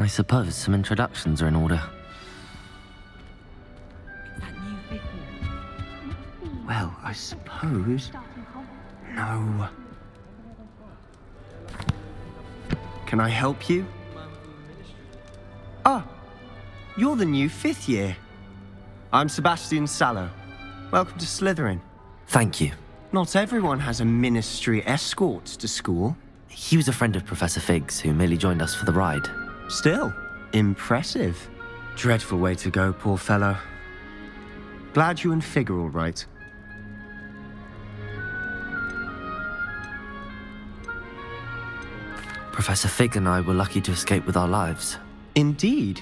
I suppose some introductions are in order. Well, I suppose... No. Can I help you? Ah, you're the new 5th year. I'm Sebastian Sallow. Welcome to Slytherin. Thank you. Not everyone has a ministry escort to school. He was a friend of Professor Fig's who merely joined us for the ride. Still, impressive. Dreadful way to go, poor fellow. Glad you and Fig are all right. Professor Fig and I were lucky to escape with our lives. Indeed.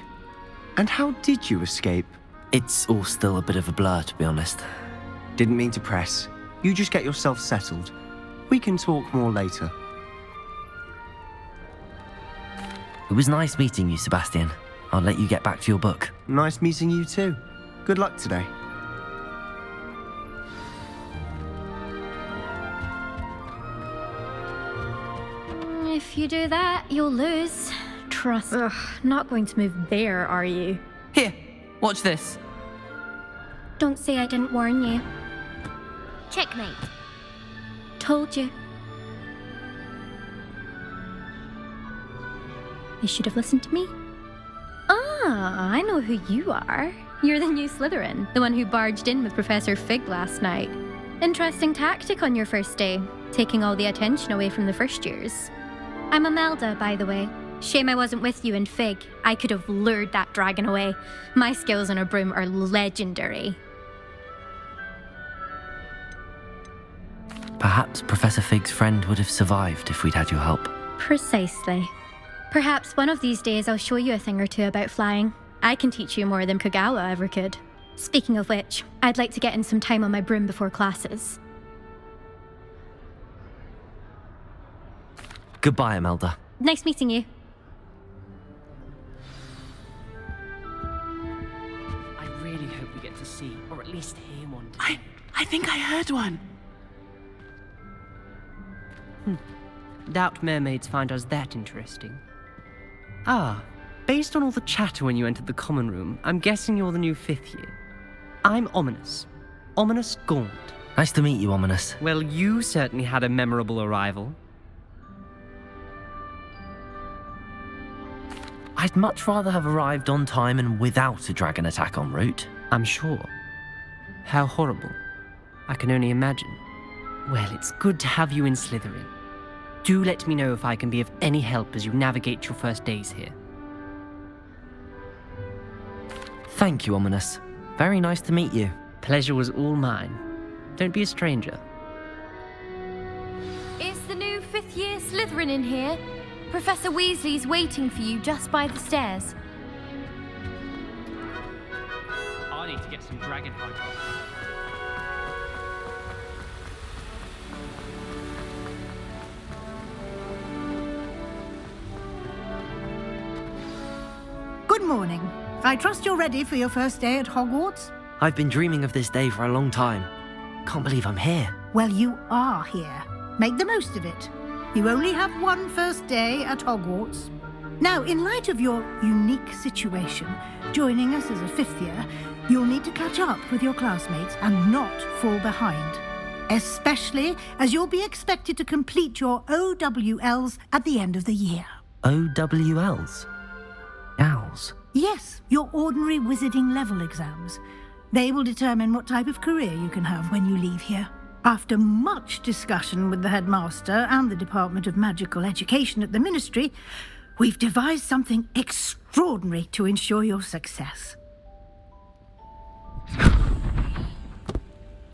And how did you escape? It's all still a bit of a blur, to be honest. Didn't mean to press. You just get yourself settled. We can talk more later. It was nice meeting you, Sebastian. I'll let you get back to your book. Nice meeting you too. Good luck today. If you do that, you'll lose. Trust. Ugh, not going to move there, are you? Here, watch this. Don't say I didn't warn you. Checkmate. Told you. You should have listened to me. Ah, I know who you are. You're the new Slytherin, the one who barged in with Professor Fig last night. Interesting tactic on your first day, taking all the attention away from the first years. I'm Imelda, by the way. Shame I wasn't with you in Fig. I could have lured that dragon away. My skills on a broom are legendary. Perhaps Professor Fig's friend would have survived if we'd had your help. Precisely. Perhaps one of these days I'll show you a thing or two about flying. I can teach you more than Kogawa ever could. Speaking of which, I'd like to get in some time on my broom before classes. Goodbye, Imelda. Nice meeting you. I really hope we get to see, or at least hear one day. I think I heard one. Doubt mermaids find us that interesting. Ah, based on all the chatter when you entered the common room, I'm guessing you're the new 5th year. I'm Ominous. Ominous Gaunt. Nice to meet you, Ominous. Well, you certainly had a memorable arrival. I'd much rather have arrived on time and without a dragon attack en route. I'm sure. How horrible. I can only imagine. Well, it's good to have you in Slytherin. Do let me know if I can be of any help as you navigate your first days here. Thank you, Ominous. Very nice to meet you. Pleasure was all mine. Don't be a stranger. Is the new 5th year Slytherin in here? Professor Weasley's waiting for you just by the stairs. I need to get some dragon hide. Good morning. I trust you're ready for your first day at Hogwarts? I've been dreaming of this day for a long time. Can't believe I'm here. Well, you are here. Make the most of it. You only have one first day at Hogwarts. Now, in light of your unique situation, joining us as a 5th year, you'll need to catch up with your classmates and not fall behind. Especially as you'll be expected to complete your OWLs at the end of the year. OWLs? Owls? Yes, your ordinary wizarding level exams. They will determine what type of career you can have when you leave here. After much discussion with the headmaster and the Department of Magical Education at the Ministry, we've devised something extraordinary to ensure your success.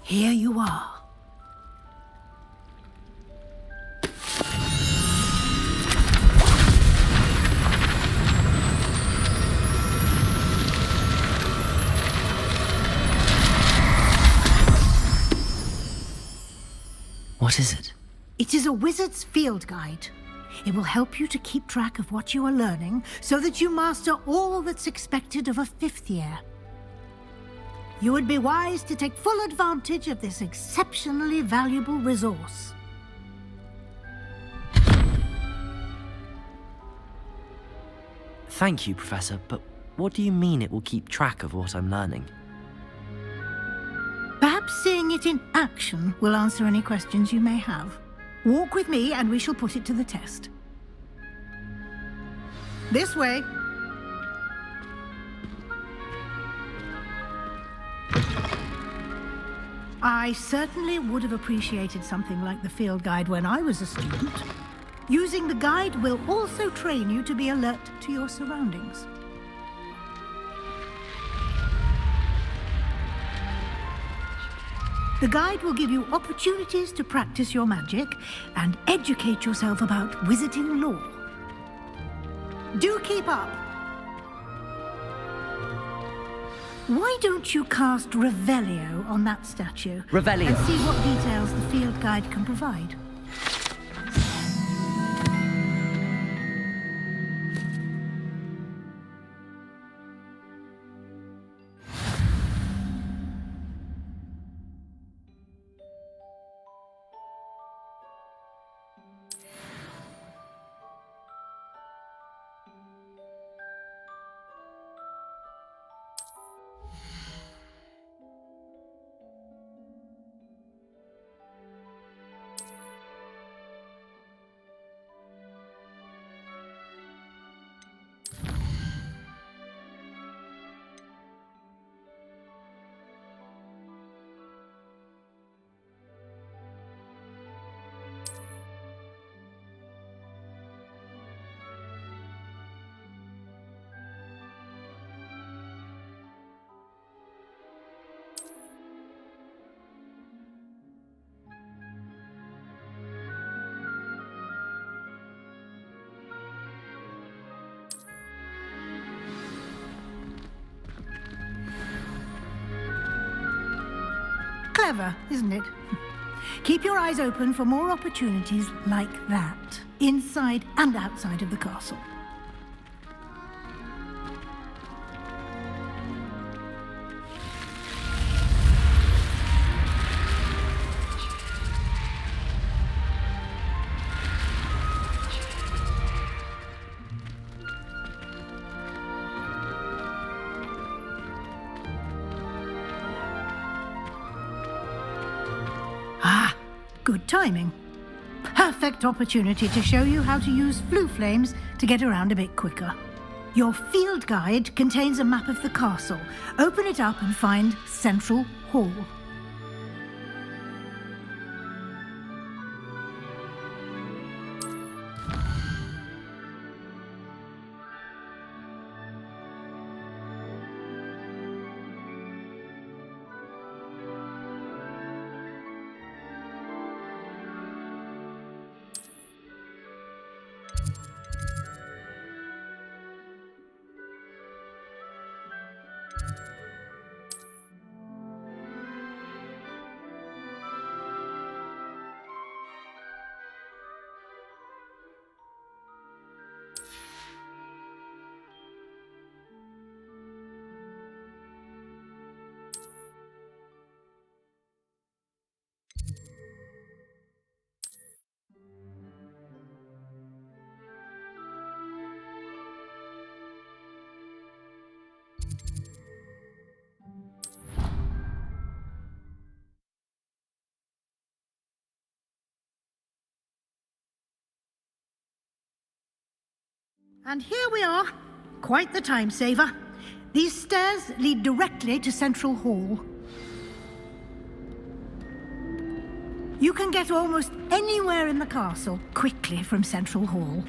Here you are. What is it? It is a wizard's field guide. It will help you to keep track of what you are learning so that you master all that's expected of a 5th year. You would be wise to take full advantage of this exceptionally valuable resource. Thank you, Professor, but what do you mean it will keep track of what I'm learning? Perhaps seeing it in action will answer any questions you may have. Walk with me and we shall put it to the test. This way. I certainly would have appreciated something like the field guide when I was a student. Using the guide will also train you to be alert to your surroundings. The guide will give you opportunities to practice your magic and educate yourself about wizarding lore. Do keep up! Why don't you cast Revelio on that statue? Revelio. And see what details the field guide can provide. Clever, isn't it? Keep your eyes open for more opportunities like that, inside and outside of the castle. Good timing. Perfect opportunity to show you how to use flue flames to get around a bit quicker. Your field guide contains a map of the castle. Open it up and find Central Hall. And here we are. Quite the time saver. These stairs lead directly to Central Hall. You can get almost anywhere in the castle quickly from Central Hall.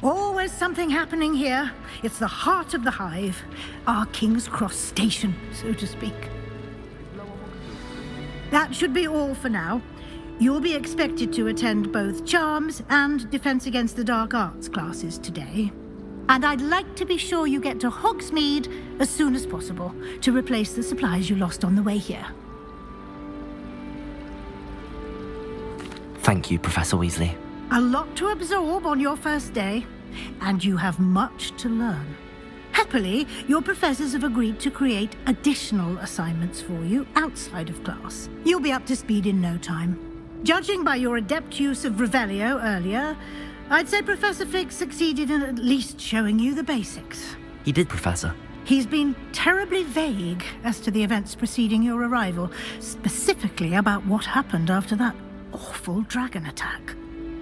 Always something happening here. It's the heart of the hive, our King's Cross station, so to speak. That should be all for now. You'll be expected to attend both Charms and Defense Against the Dark Arts classes today. And I'd like to be sure you get to Hogsmeade as soon as possible to replace the supplies you lost on the way here. Thank you, Professor Weasley. A lot to absorb on your first day, and you have much to learn. Happily, your professors have agreed to create additional assignments for you outside of class. You'll be up to speed in no time. Judging by your adept use of Revelio earlier, I'd say Professor Fig succeeded in at least showing you the basics. He did, Professor. He's been terribly vague as to the events preceding your arrival, specifically about what happened after that awful dragon attack.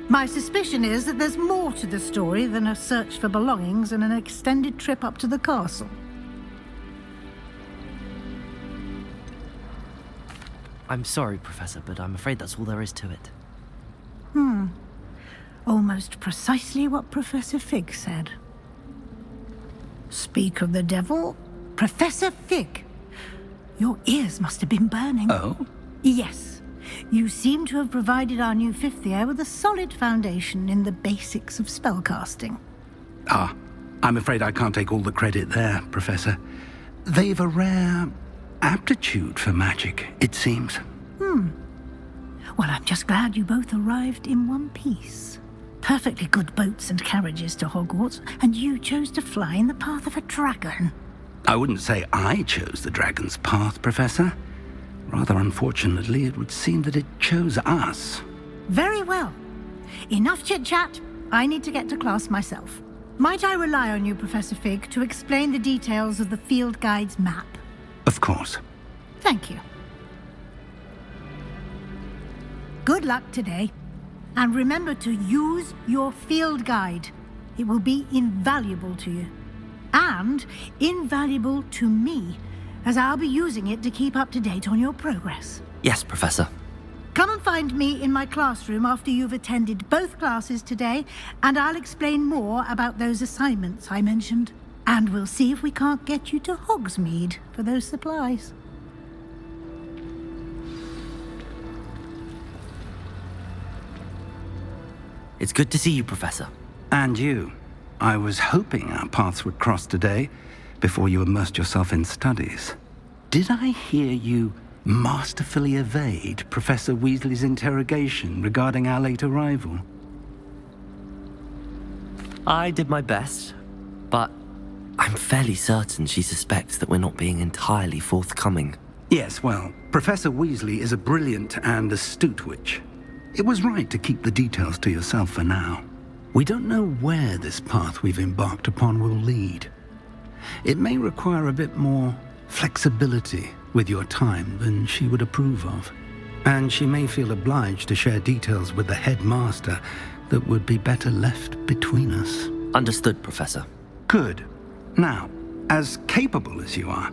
My suspicion is that there's more to the story than a search for belongings and an extended trip up to the castle. I'm sorry, Professor, but I'm afraid that's all there is to it. Almost precisely what Professor Fig said. Speak of the devil, Professor Fig. Your ears must have been burning. Oh? Yes. You seem to have provided our new fifth year with a solid foundation in the basics of spellcasting. Ah, I'm afraid I can't take all the credit there, Professor. They've a rare aptitude for magic, it seems. Well, I'm just glad you both arrived in one piece. Perfectly good boats and carriages to Hogwarts, and you chose to fly in the path of a dragon. I wouldn't say I chose the dragon's path, Professor. Rather unfortunately, it would seem that it chose us. Very well. Enough chit-chat. I need to get to class myself. Might I rely on you, Professor Fig, to explain the details of the field guide's map? Of course. Thank you. Good luck today. And remember to use your field guide. It will be invaluable to you. And invaluable to me, as I'll be using it to keep up to date on your progress. Yes, Professor. Come and find me in my classroom after you've attended both classes today, and I'll explain more about those assignments I mentioned. And we'll see if we can't get you to Hogsmeade for those supplies. It's good to see you, Professor. And you. I was hoping our paths would cross today, before you immersed yourself in studies. Did I hear you masterfully evade Professor Weasley's interrogation regarding our late arrival? I did my best, but I'm fairly certain she suspects that we're not being entirely forthcoming. Yes, well, Professor Weasley is a brilliant and astute witch. It was right to keep the details to yourself for now. We don't know where this path we've embarked upon will lead. It may require a bit more flexibility with your time than she would approve of. And she may feel obliged to share details with the headmaster that would be better left between us. Understood, Professor. Good. Now, as capable as you are,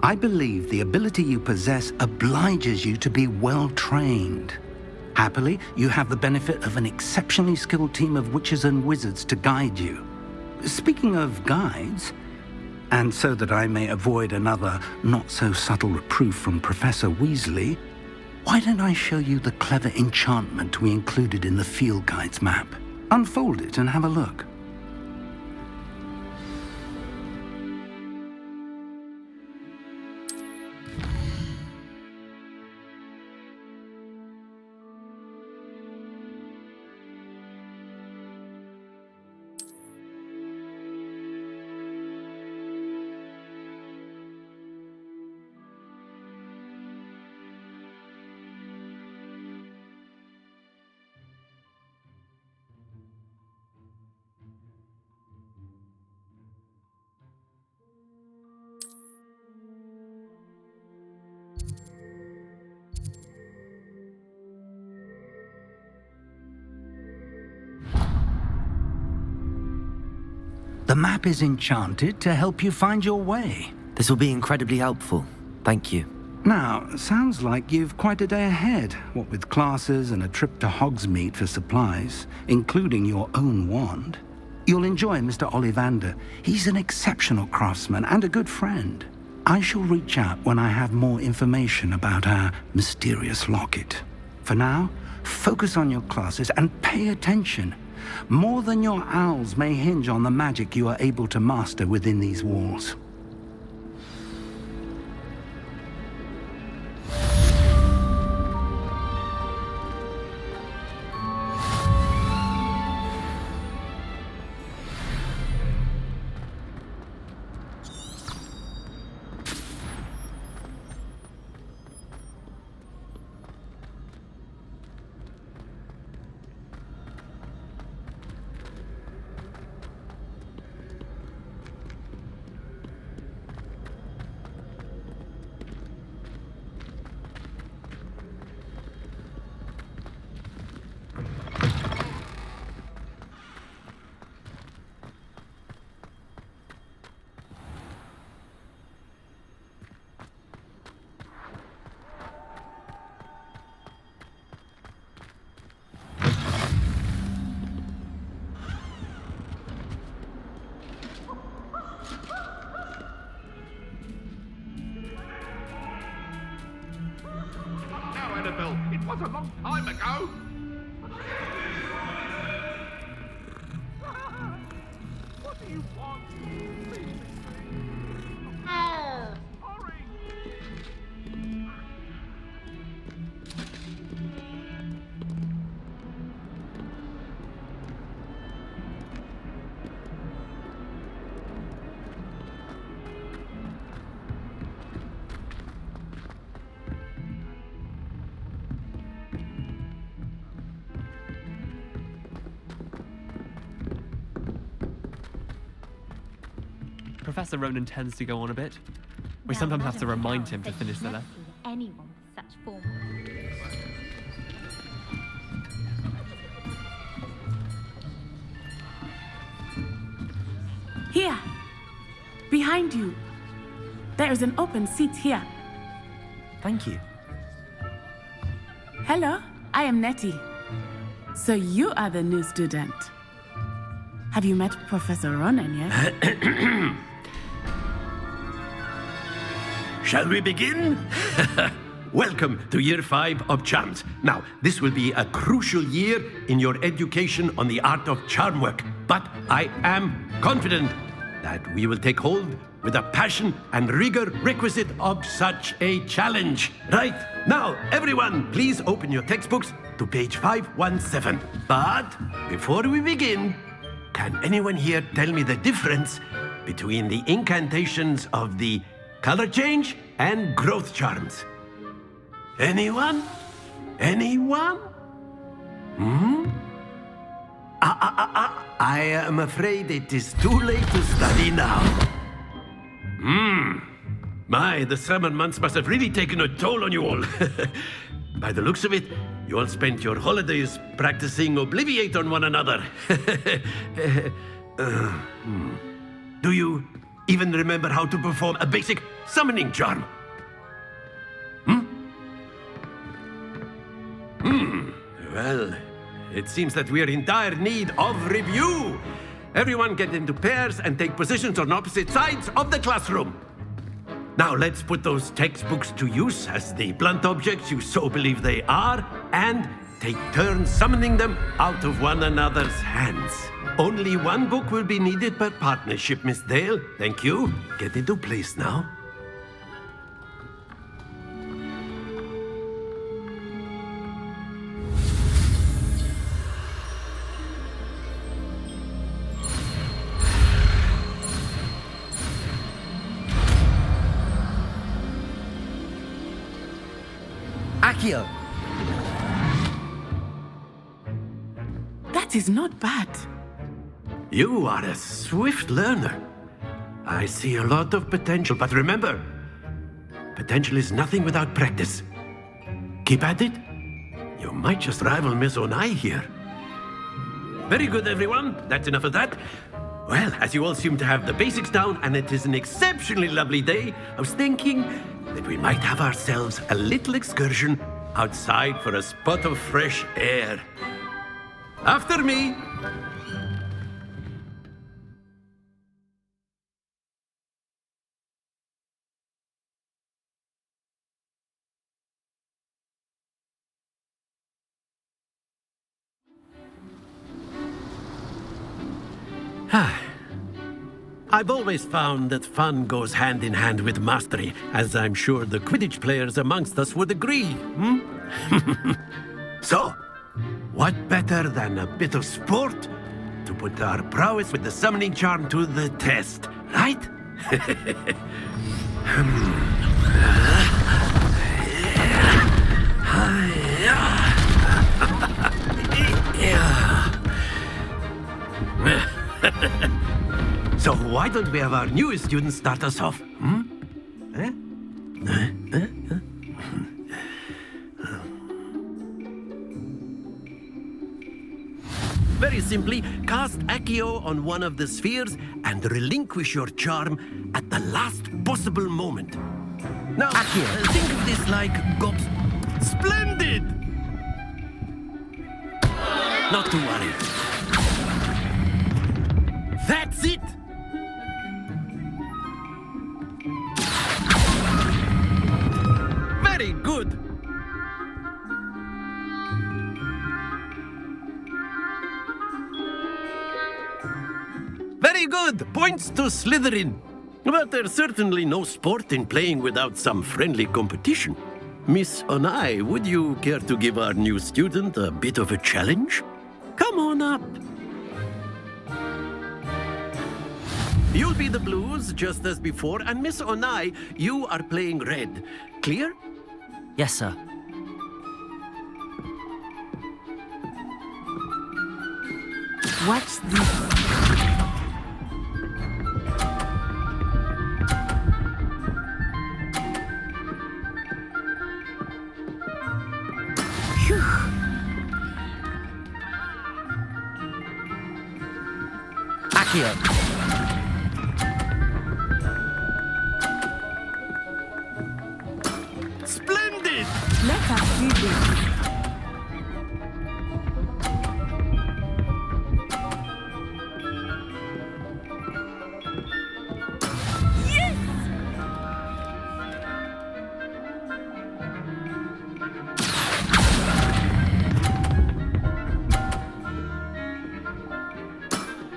I believe the ability you possess obliges you to be well trained. Happily, you have the benefit of an exceptionally skilled team of witches and wizards to guide you. Speaking of guides, and so that I may avoid another not-so-subtle reproof from Professor Weasley, why don't I show you the clever enchantment we included in the field guide's map? Unfold it and have a look. The map is enchanted to help you find your way. This will be incredibly helpful. Thank you. Now, sounds like you've quite a day ahead, what with classes and a trip to Hogsmeade for supplies, including your own wand. You'll enjoy Mr. Ollivander. He's an exceptional craftsman and a good friend. I shall reach out when I have more information about our mysterious locket. For now, focus on your classes and pay attention. More than your owls may hinge on the magic you are able to master within these walls. Annabelle. It was a long time ago. What do you want? Professor Ronan tends to go on a bit. We sometimes have to remind him to finish the lesson. Anyone with such form. Here! Behind you! There is an open seat here. Thank you. Hello, I am Nettie. So you are the new student. Have you met Professor Ronan yet? Shall we begin? Welcome to Year 5 of Charms. Now, this will be a crucial year in your education on the art of charm work, but I am confident that we will take hold with the passion and rigor requisite of such a challenge. Right, now, everyone, please open your textbooks to page 517. But before we begin, can anyone here tell me the difference between the incantations of the color change and growth charms? Anyone? Anyone? I am afraid it is too late to study now. My, the summer months must have really taken a toll on you all. By the looks of it, you all spent your holidays practicing Obliviate on one another. Do you even remember how to perform a basic summoning charm? Well, it seems that we are in dire need of review. Everyone get into pairs and take positions on opposite sides of the classroom. Now let's put those textbooks to use as the blunt objects you so believe they are, and take turns summoning them out of one another's hands. Only one book will be needed per partnership, Miss Dale. Thank you. Get into place now. Accio! That is not bad. You are a swift learner. I see a lot of potential, but remember, potential is nothing without practice. Keep at it. You might just rival Miss Onai here. Very good, everyone. That's enough of that. Well, as you all seem to have the basics down, and it is an exceptionally lovely day, I was thinking that we might have ourselves a little excursion outside for a spot of fresh air. After me. I've always found that fun goes hand in hand with mastery, as I'm sure the Quidditch players amongst us would agree. So, what better than a bit of sport to put our prowess with the summoning charm to the test, right? So why don't we have our newest student start us off? Very simply, cast Accio on one of the spheres and relinquish your charm at the last possible moment. Now, Accio, think of this like Gob's... Splendid! Not to worry. That's it! Very good! Very good. Points to Slytherin. But there's certainly no sport in playing without some friendly competition. Miss Onai, would you care to give our new student a bit of a challenge? Come on up. You'll be the blues, just as before, and Miss Onai, you are playing red. Clear? Yes, sir. Watch this. Accio. Splendid! Let us see this.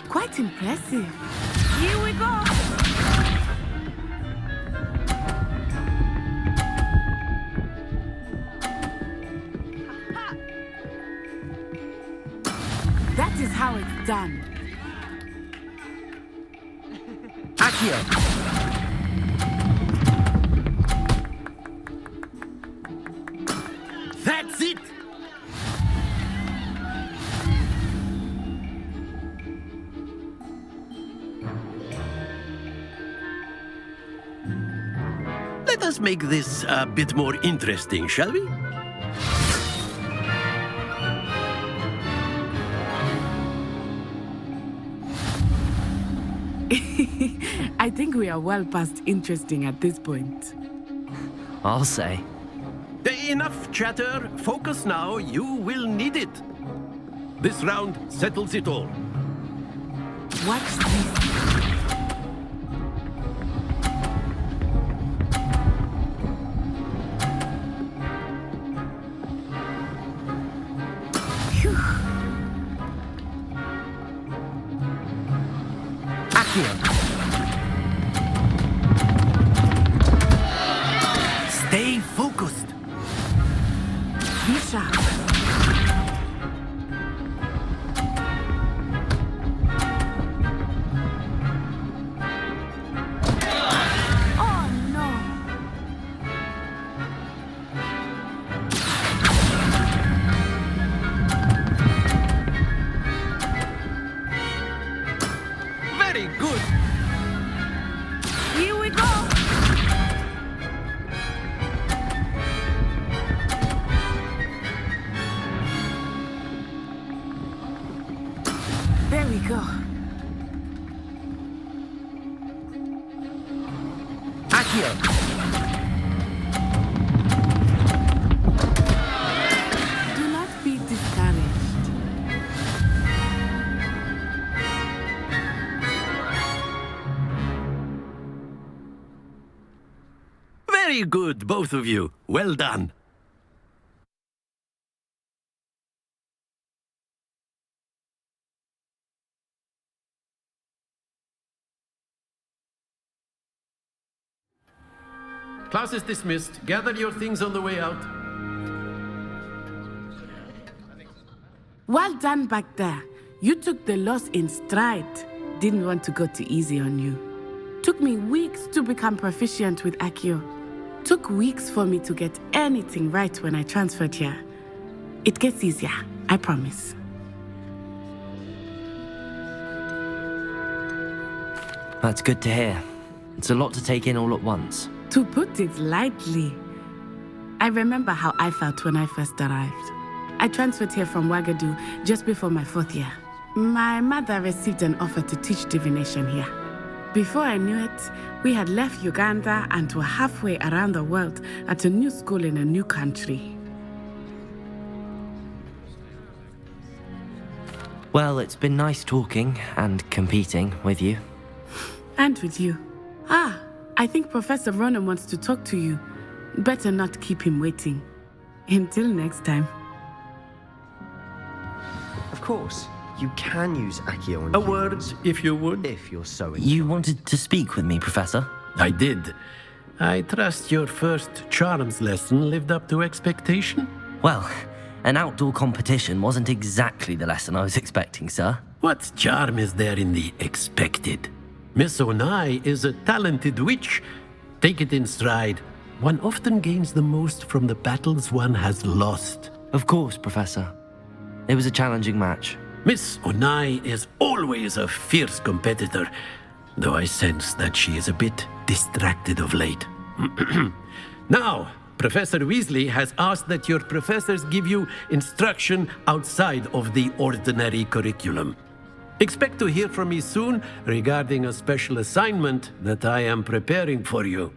Quite impressive. Here we go. That is how it's done. Accio. That's it! Let us make this a bit more interesting, shall we? I think we are well past interesting at this point. I'll say. Enough chatter. Focus now. You will need it. This round settles it all. Watch this. Stay focused. Be sharp. Oh no. Very good. Here we go. There we go. Accio. Do not be discouraged. Very good, both of you. Well done. Class is dismissed. Gather your things on the way out. Well done back there. You took the loss in stride. Didn't want to go too easy on you. Took me weeks to become proficient with Accio. Took weeks for me to get anything right when I transferred here. It gets easier, I promise. That's good to hear. It's a lot to take in all at once. To put it lightly, I remember how I felt when I first arrived. I transferred here from Ouagadougou just before my 4th year. My mother received an offer to teach divination here. Before I knew it, we had left Uganda and were halfway around the world at a new school in a new country. Well, it's been nice talking and competing with you. And with you. Ah, I think Professor Ronan wants to talk to you. Better not keep him waiting. Until next time. Of course. You can use Accio on A humans, word, if you would. if you're so inclined. You wanted to speak with me, Professor? I did. I trust your first charms lesson lived up to expectation? Well, an outdoor competition wasn't exactly the lesson I was expecting, sir. What charm is there in the expected? Miss Onai is a talented witch. Take it in stride. One often gains the most from the battles one has lost. Of course, Professor. It was a challenging match. Miss Onai is always a fierce competitor, though I sense that she is a bit distracted of late. Now, Professor Weasley has asked that your professors give you instruction outside of the ordinary curriculum. Expect to hear from me soon regarding a special assignment that I am preparing for you.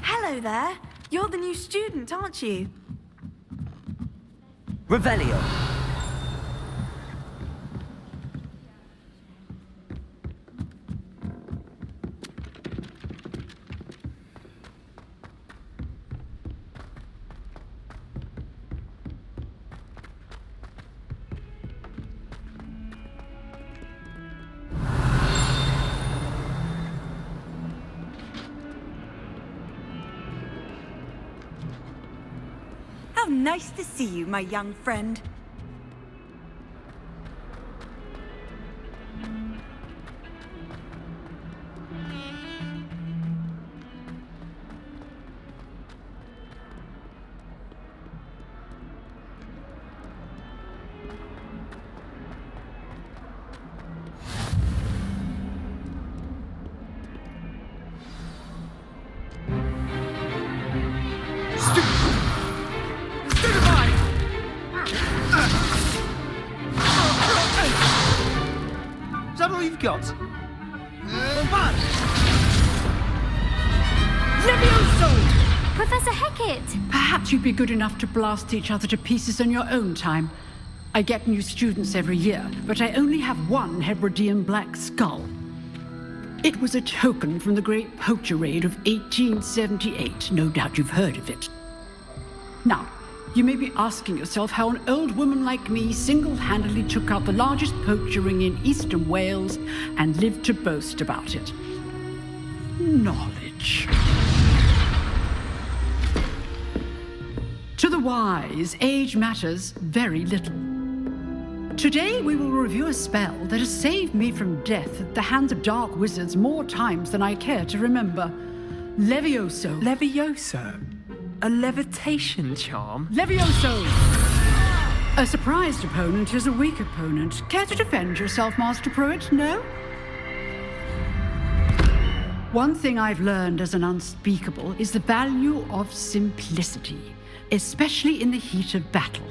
Hello there. You're the new student, aren't you? Revelio. How nice to see you, my young friend. Is that all you've got? Professor Hecat! Perhaps you'd be good enough to blast each other to pieces on your own time. I get new students every year, but I only have one Hebridean black skull. It was a token from the Great Poacher Raid of 1878. No doubt you've heard of it. Now, you may be asking yourself how an old woman like me single-handedly took out the largest poacher ring in eastern Wales and lived to boast about it. Knowledge. To the wise, age matters very little. Today we will review a spell that has saved me from death at the hands of dark wizards more times than I care to remember. Levioso. Levioso? A levitation charm? Levioso! A surprised opponent is a weak opponent. Care to defend yourself, Master Pruitt? No? One thing I've learned as an unspeakable is the value of simplicity, especially in the heat of battle.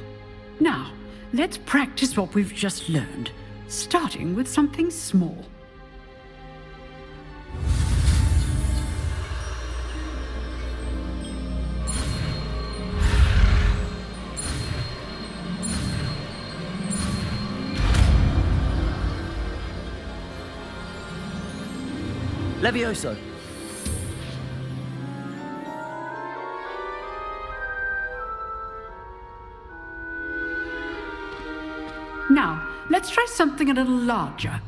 Now, let's practice what we've just learned, starting with something small. Levioso. Now, let's try something a little larger.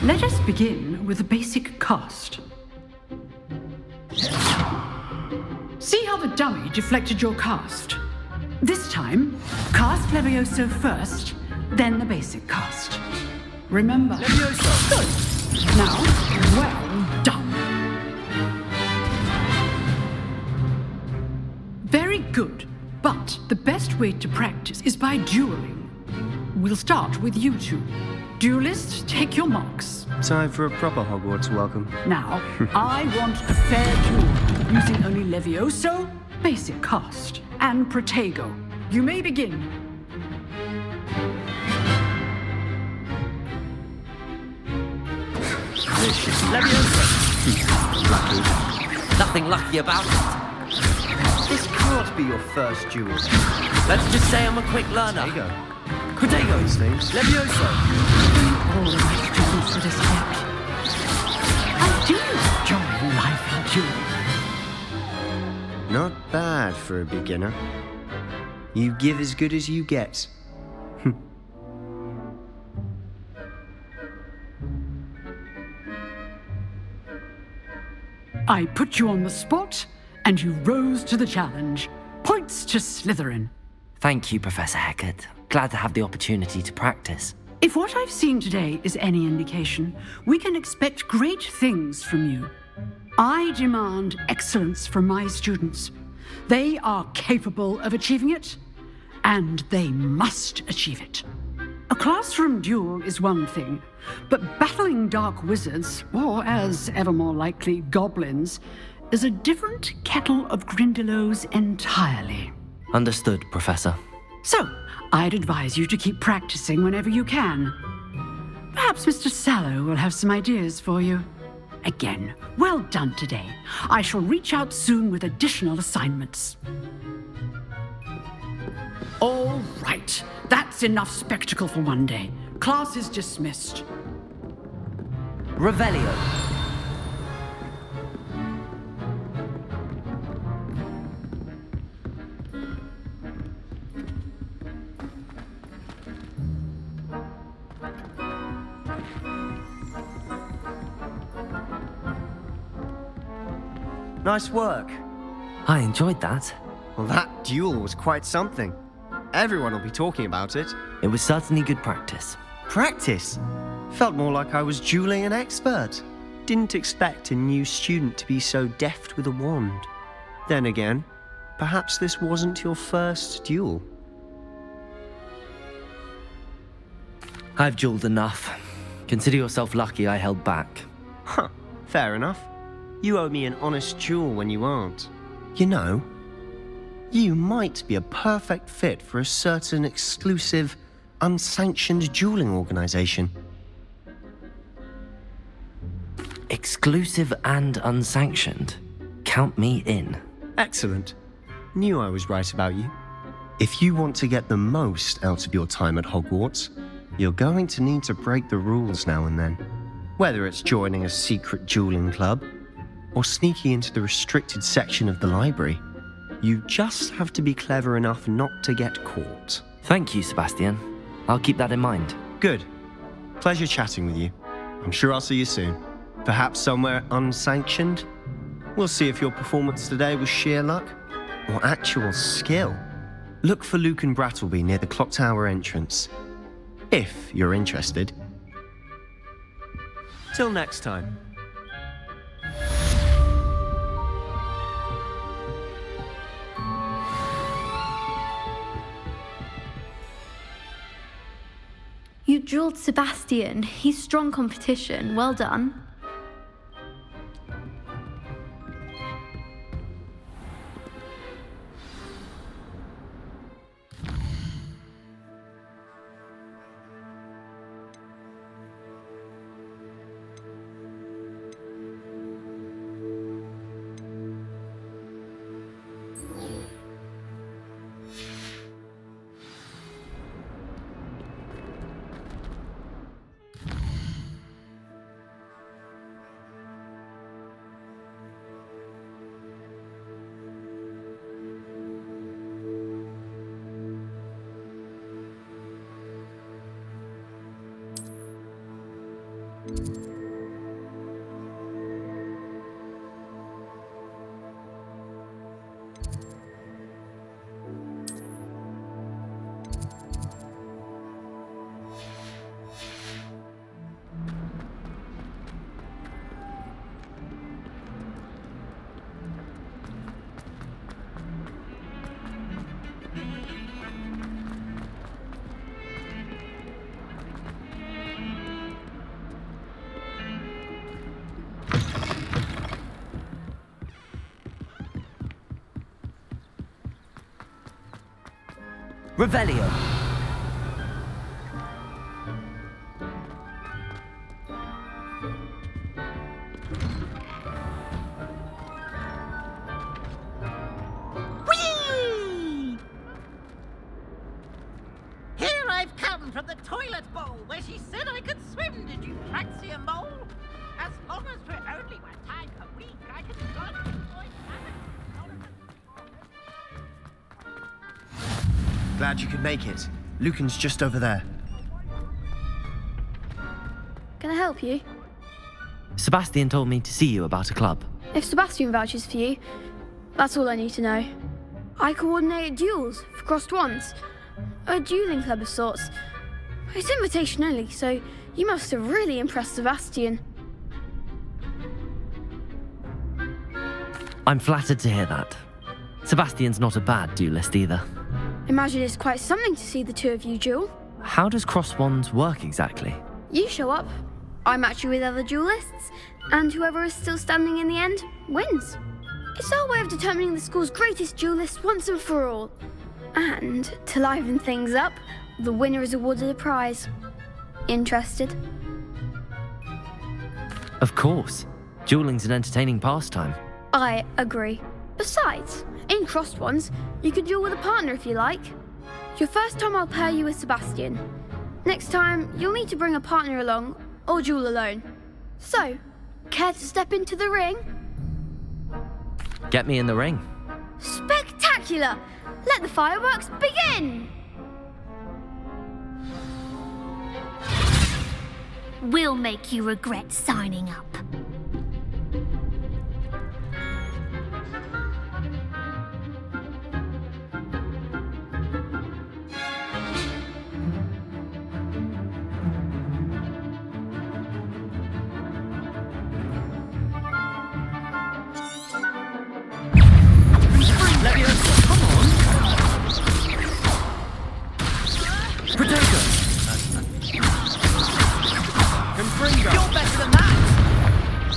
Let us begin with the basic cast. See how the dummy deflected your cast? This time, cast Levioso first, then the basic cast. Remember. Levioso! Good. Now, well done. Very good. But the best way to practice is by dueling. We'll start with you two. Duelists, take your marks. Time for a proper Hogwarts welcome. Now, I want a fair duel, using only Levioso, basic cast, and Protego. You may begin. Lucky. Nothing lucky about it. This can't be your first duel. Let's just say I'm a quick learner. Protego. Protego. These things. Levioso. All the right students that escaped. I do enjoy life and dueling. Not bad for a beginner. You give as good as you get. I put you on the spot, and you rose to the challenge. Points to Slytherin. Thank you, Professor Hecat. Glad to have the opportunity to practice. If what I've seen today is any indication, we can expect great things from you. I demand excellence from my students. They are capable of achieving it, and they must achieve it. A classroom duel is one thing, but battling dark wizards, or as ever more likely, goblins, is a different kettle of Grindylows entirely. Understood, Professor. So, I'd advise you to keep practicing whenever you can. Perhaps Mr. Sallow will have some ideas for you. Again, well done today. I shall reach out soon with additional assignments. All right, that's enough spectacle for one day. Class is dismissed. Revelio. Nice work. I enjoyed that. Well, that duel was quite something. Everyone will be talking about it. It was certainly good practice. Practice? Felt more like I was dueling an expert. Didn't expect a new student to be so deft with a wand. Then again, perhaps this wasn't your first duel. I've dueled enough. Consider yourself lucky I held back. Huh, fair enough. You owe me an honest duel when you aren't. You know, you might be a perfect fit for a certain exclusive, unsanctioned dueling organization. Exclusive and unsanctioned. Count me in. Excellent. Knew I was right about you. If you want to get the most out of your time at Hogwarts, you're going to need to break the rules now and then. Whether it's joining a secret dueling club, or sneaking into the restricted section of the library, you just have to be clever enough not to get caught. Thank you, Sebastian. I'll keep that in mind. Good. Pleasure chatting with you. I'm sure I'll see you soon. Perhaps somewhere unsanctioned? We'll see if your performance today was sheer luck or actual skill. Look for Luke and Brattleby near the clock tower entrance, if you're interested. Till next time. You drilled Sebastian. He's strong competition. Well done. Revelio. Whee! Here I've come from the toilet bowl where she said I could swim. Did you fancy a mole? As long as we're only one time a week, I can run and enjoy Glad you could make it. Lucan's just over there. Can I help you? Sebastian told me to see you about a club. If Sebastian vouches for you, that's all I need to know. I coordinate duels for crossed wands. A dueling club of sorts. It's invitation only, so you must have really impressed Sebastian. I'm flattered to hear that. Sebastian's not a bad duelist either. Imagine it's quite something to see the two of you duel. How does cross wands work exactly? You show up, I match you with other duelists, and whoever is still standing in the end wins. It's our way of determining the school's greatest duelist once and for all. And to liven things up, the winner is awarded a prize. Interested? Of course. Dueling's an entertaining pastime. I agree. Besides, in crossed ones, you can duel with a partner if you like. Your first time I'll pair you with Sebastian. Next time, you'll need to bring a partner along, or duel alone. So, care to step into the ring? Get me in the ring. Spectacular! Let the fireworks begin! We'll make you regret signing up.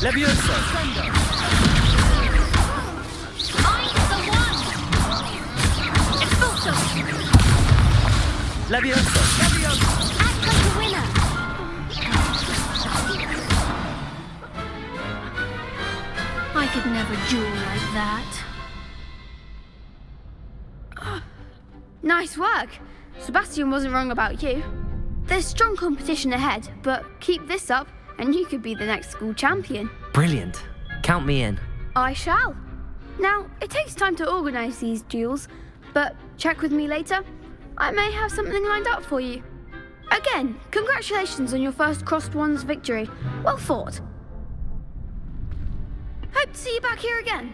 Levioso! I'm the one! Expulso! Levioso! Act like a winner! I could never duel like that. Nice work. Sebastian wasn't wrong about you. There's strong competition ahead, but keep this up and you could be the next school champion. Brilliant. Count me in. I shall. Now, it takes time to organise these duels, but check with me later. I may have something lined up for you. Again, congratulations on your first crossed wands victory. Well fought. Hope to see you back here again.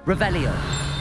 Revelio.